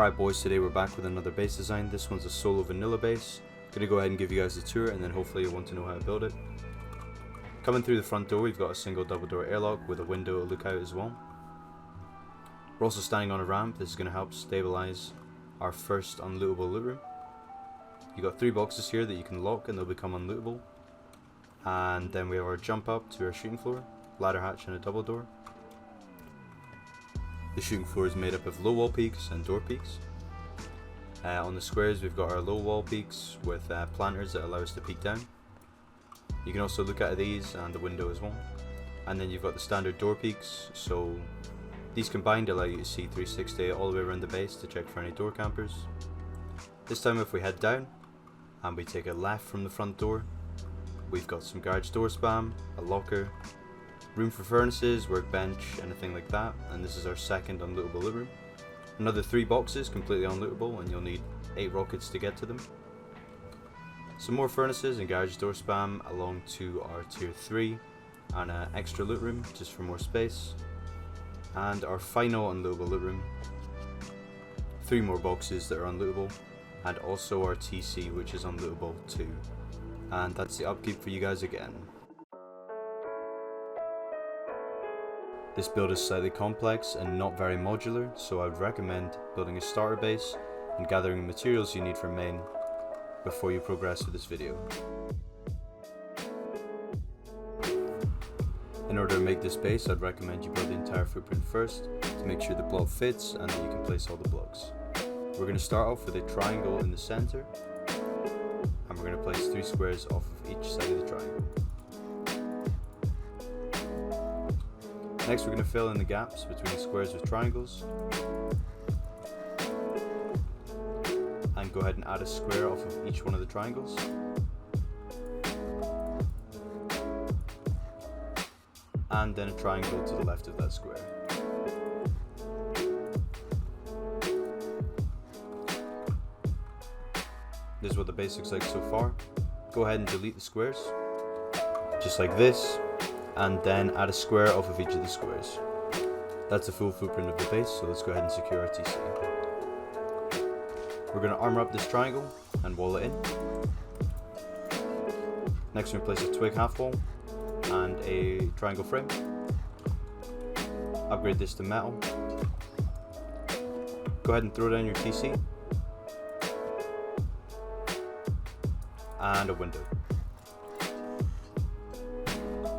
Alright boys, today we're back with another base design. This one's a solo vanilla base. Gonna go ahead and give you guys a tour and then hopefully you'll want to know how to build it. Coming through the front door, we've got a single double door airlock with a window to look out as well. We're also standing on a ramp. This is going to help stabilize our first unlootable loot room. You've got 3 boxes here that you can lock and they'll become unlootable. And then we have our jump up to our shooting floor, ladder hatch and a double door. The shooting floor is made up of low wall peaks and door peaks. On the squares we've got our low wall peaks with planters that allow us to peek down. You can also look at these and the window as well. And then you've got the standard door peaks, so these combined allow you to see 360 all the way around the base to check for any door campers. This time if we head down and we take a left from the front door, we've got some garage door spam, a locker, room for furnaces, workbench, anything like that, and this is our second unlootable loot room. Another 3 boxes completely unlootable and you'll need 8 rockets to get to them. Some more furnaces and garage door spam along to our tier 3 and an extra loot room just for more space. And our final unlootable loot room, 3 more boxes that are unlootable, and also our TC which is unlootable too. And that's the upkeep for you guys again. This build is slightly complex and not very modular, so I would recommend building a starter base and gathering the materials you need for main before you progress with this video. In order to make this base, I'd recommend you build the entire footprint first to make sure the block fits and that you can place all the blocks. We're going to start off with a triangle in the center, and we're going to place 3 squares off of each side of the triangle. Next we're going to fill in the gaps between the squares with triangles, and go ahead and add a square off of each one of the triangles. And then a triangle to the left of that square. This is what the base looks like so far. Go ahead and delete the squares, just like this, and then add a square off of each of the squares. That's the full footprint of the base, so let's go ahead and secure our TC. We're going to armor up this triangle and wall it in. Next we're going to place a twig half wall and a triangle frame. Upgrade this to metal. Go ahead and throw down your TC. And a window.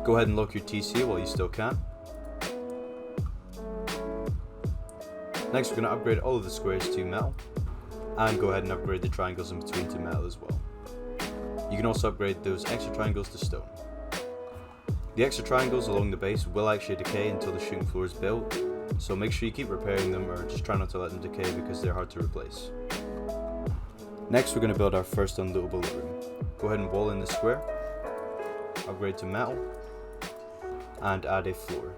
Go ahead and lock your TC while you still can. Next we're going to upgrade all of the squares to metal. And go ahead and upgrade the triangles in between to metal as well. You can also upgrade those extra triangles to stone. The extra triangles along the base will actually decay until the shooting floor is built, so make sure you keep repairing them or just try not to let them decay because they're hard to replace. Next we're going to build our first unlootable loot room. Go ahead and wall in the square, upgrade to metal, and add a floor.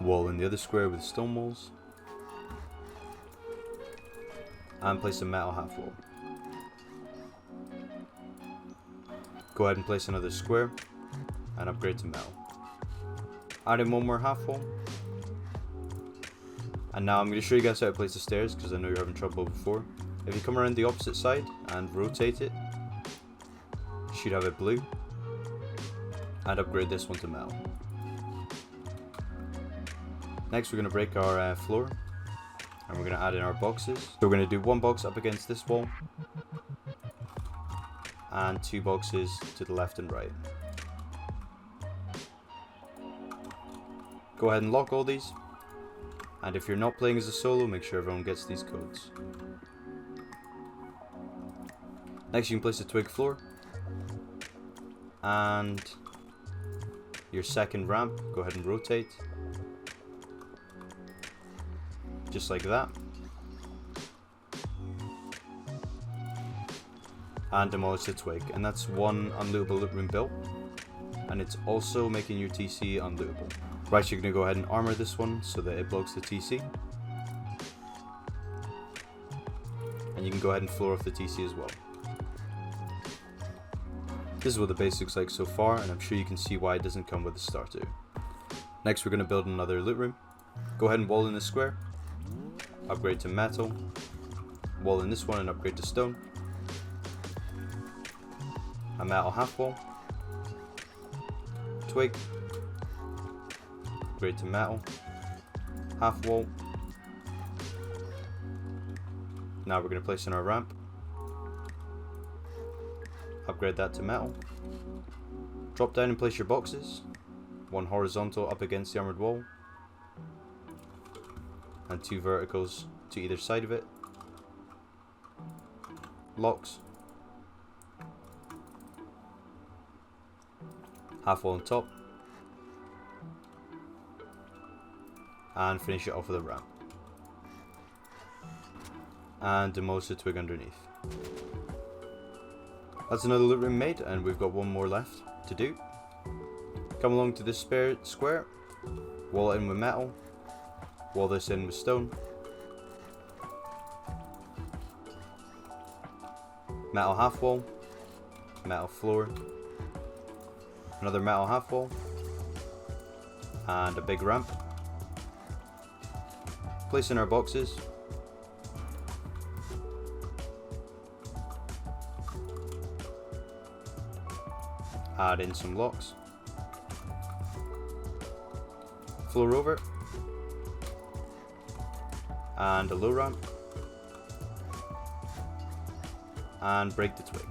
Wall in the other square with stone walls, and place a metal half wall. Go ahead and place another square and upgrade to metal. Add in 1 more half wall. And now I'm going to show you guys how to place the stairs because I know you're having trouble before. If you come around the opposite side and rotate it, you should have it blue. And upgrade this one to metal. Next we're going to break our floor. And we're going to add in our boxes. So we're going to do 1 box up against this wall, and 2 boxes to the left and right. Go ahead and lock all these, and if you're not playing as a solo, make sure everyone gets these codes. Next you can place a twig floor, and your second ramp, go ahead and rotate. Just like that. And demolish the twig, and that's 1 unlootable loot room built, and it's also making your TC unlootable. Right, you're going to go ahead and armor this one so that it blocks the TC, and you can go ahead and floor off the TC as well. This is what the base looks like so far, and I'm sure you can see why it doesn't come with a starter. Next we're going to build another loot room. Go ahead and wall in the square, upgrade to metal, wall in this one and upgrade to stone, a metal half wall, twig, upgrade to metal, half wall. Now we're going to place in our ramp, upgrade that to metal, drop down and place your boxes, one horizontal up against the armored wall, and two verticals to either side of it, locks, half wall on top, and finish it off with a ramp, and demolish the twig underneath. That's another loot room made, and we've got one more left to do. Come along to this spare square, wall it in with metal, wall this in with stone, metal half wall, metal floor, another metal half wall, and a big ramp. Place in our boxes, add in some locks, floor over, and a low ramp, and break the twig.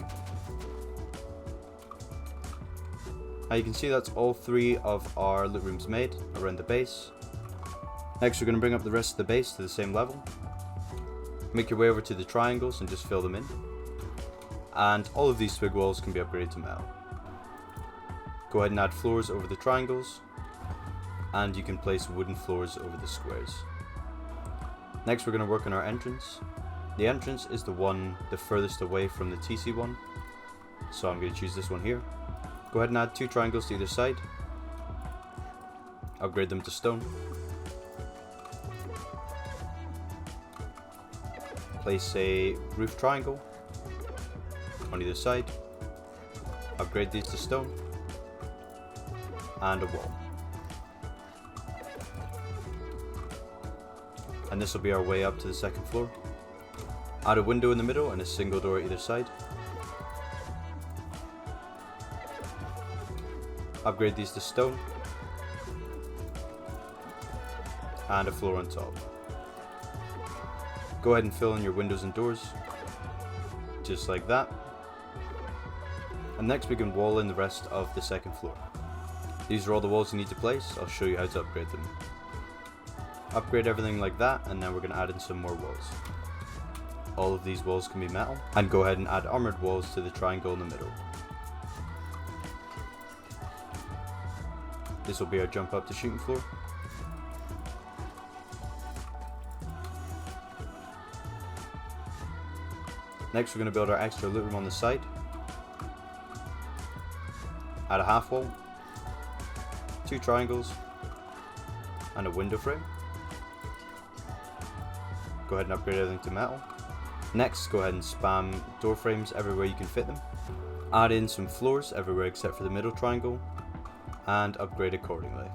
Now you can see that's all three of our loot rooms made around the base. Next we're going to bring up the rest of the base to the same level. Make your way over to the triangles and just fill them in. And all of these twig walls can be upgraded to metal. Go ahead and add floors over the triangles, and you can place wooden floors over the squares. Next we're going to work on our entrance. The entrance is the furthest away from the TC one, so I'm going to choose this one here. Go ahead and add two triangles to either side, upgrade them to stone, place a roof triangle on either side, upgrade these to stone, and a wall. And this will be our way up to the second floor. Add a window in the middle and a single door either side. Upgrade these to stone, and a floor on top. Go ahead and fill in your windows and doors, just like that. And next we can wall in the rest of the second floor. These are all the walls you need to place. I'll show you how to upgrade them. Upgrade everything like that, and then we're going to add in some more walls. All of these walls can be metal, and go ahead and add armored walls to the triangle in the middle. This will be our jump up to shooting floor. Next we're going to build our extra loot room on the side. Add a half wall, two triangles, and a window frame. Go ahead and upgrade everything to metal. Next, go ahead and spam door frames everywhere you can fit them. Add in some floors everywhere except for the middle triangle, and upgrade accordingly.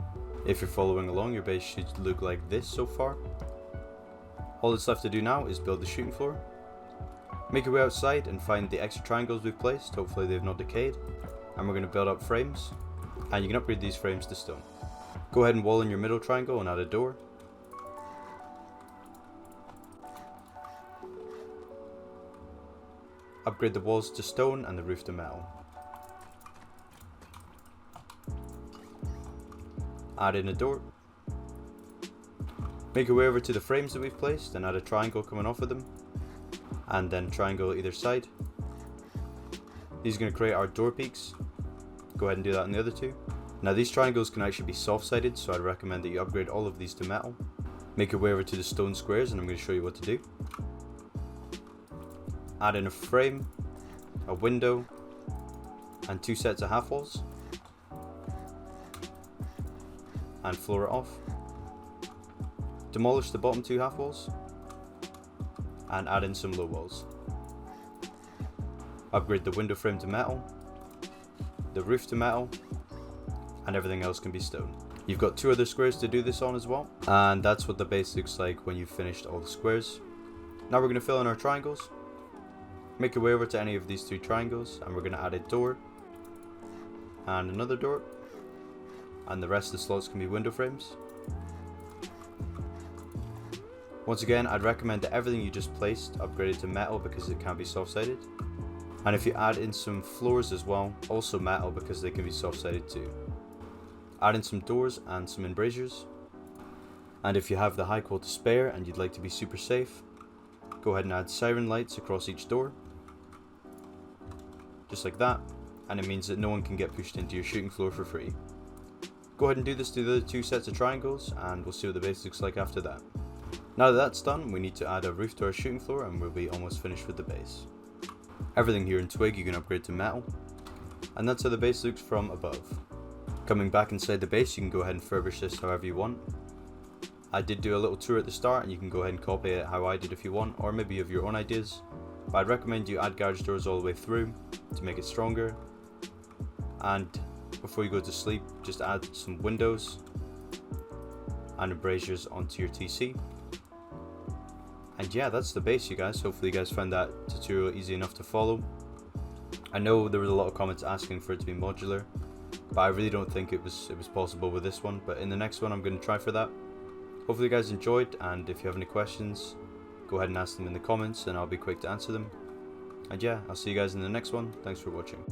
If you're following along, your base should look like this so far. All that's left to do now is build the shooting floor. Make your way outside and find the extra triangles we've placed, hopefully they've not decayed. And we're going to build up frames, and you can upgrade these frames to stone. Go ahead and wall in your middle triangle and add a door. Upgrade the walls to stone and the roof to metal. Add in a door. Make your way over to the frames that we've placed and add a triangle coming off of them, and then triangle either side. These are going to create our door peaks. Go ahead and do that on the other two. Now these triangles can actually be soft-sided, so I'd recommend that you upgrade all of these to metal. Make your way over to the stone squares, and I'm going to show you what to do. Add in a frame, a window, and two sets of half walls, and floor it off. Demolish the bottom two half walls, and add in some low walls. Upgrade the window frame to metal, the roof to metal, and everything else can be stone. You've got 2 other squares to do this on as well, and that's what the base looks like when you've finished all the squares. Now we're going to fill in our triangles. Make your way over to any of these 3 triangles, and we're going to add a door and another door, and the rest of the slots can be window frames. Once again, I'd recommend that everything you just placed upgrade it to metal because it can be soft-sided. And if you add in some floors as well, also metal because they can be soft-sided too. Add in some doors and some embrasures. And if you have the high quote to spare and you'd like to be super safe, go ahead and add siren lights across each door. Just like that, and it means that no one can get pushed into your shooting floor for free. Go ahead and do this to the other 2 sets of triangles, and we'll see what the base looks like after that. Now that that's done, we need to add a roof to our shooting floor and we'll be almost finished with the base. Everything here in Twig you can upgrade to metal, and that's how the base looks from above. Coming back inside the base, you can go ahead and furbish this however you want. I did do a little tour at the start, and you can go ahead and copy it how I did if you want, or maybe you have your own ideas. But I'd recommend you add garage doors all the way through to make it stronger. And before you go to sleep, just add some windows and embrasures onto your TC. And yeah, that's the base, you guys. Hopefully you guys found that tutorial easy enough to follow. I know there was a lot of comments asking for it to be modular, but I really don't think it was possible with this one. But in the next one I'm going to try for that. Hopefully you guys enjoyed, and if you have any questions, go ahead and ask them in the comments and I'll be quick to answer them. And yeah, I'll see you guys in the next one. Thanks for watching.